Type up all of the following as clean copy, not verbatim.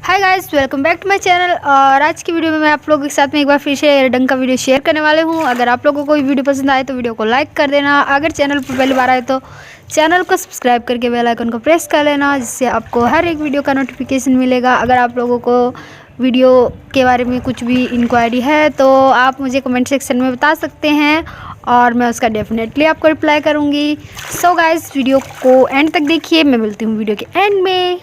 Hi guys, welcome back to my channel. और आज की वीडियो में मैं आप लोगों के साथ में एक बार फिर से एयर डंग का वीडियो शेयर करने वाले हूं। अगर आप लोगों को कोई वीडियो पसंद आए तो वीडियो को लाइक कर देना। अगर चैनल पर पहली बार आए तो चैनल को सब्सक्राइब करके बेल आइकन को प्रेस कर लेना, जिससे आपको हर एक वीडियो का नोटिफिकेशन मिलेगा। अगर आप लोगों को वीडियो के बारे में कुछ भी इंक्वायरी है तो आप मुझे कमेंट सेक्शन में बता सकते हैं और मैं उसका डेफिनेटली आपको रिप्लाई करूँगी। सो गाइस, वीडियो को एंड तक देखिए। मैं मिलती हूँ वीडियो के एंड में।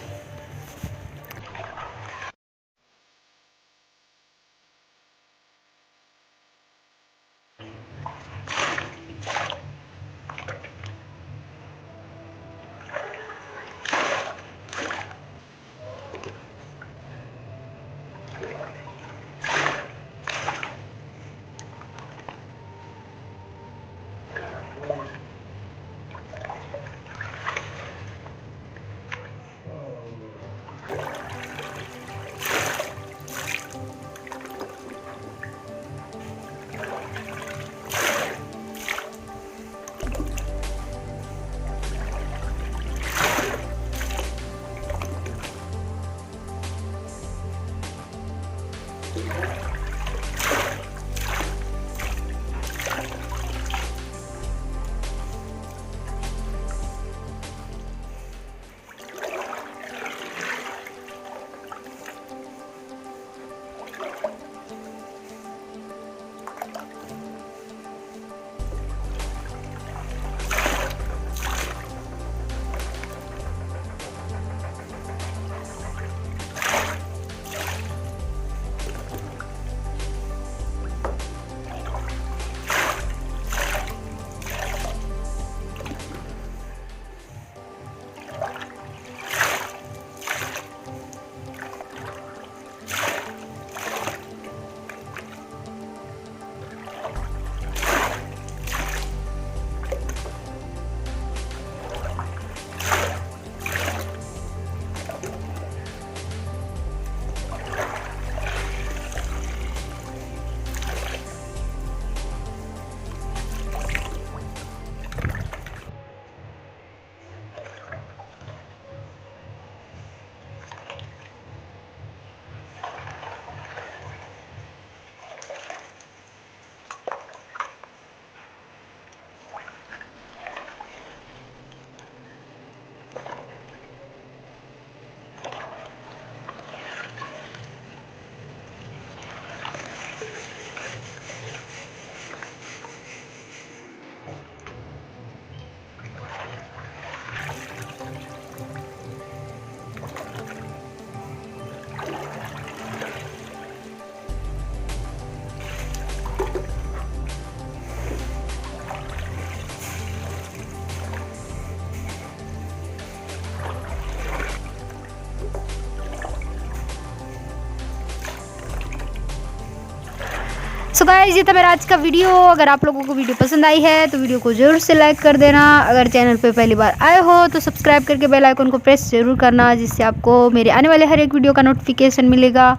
सो गाइस, ये था मेरा आज का वीडियो। अगर आप लोगों को वीडियो पसंद आई है तो वीडियो को ज़रूर से लाइक कर देना। अगर चैनल पे पहली बार आए हो तो सब्सक्राइब करके बेल आइकन को प्रेस ज़रूर करना, जिससे आपको मेरे आने वाले हर एक वीडियो का नोटिफिकेशन मिलेगा।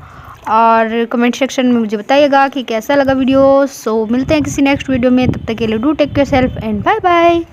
और कमेंट सेक्शन में मुझे बताइएगा कि कैसा लगा वीडियो। सो मिलते हैं किसी नेक्स्ट वीडियो में, तब तक के लिए do take care self and bye bye.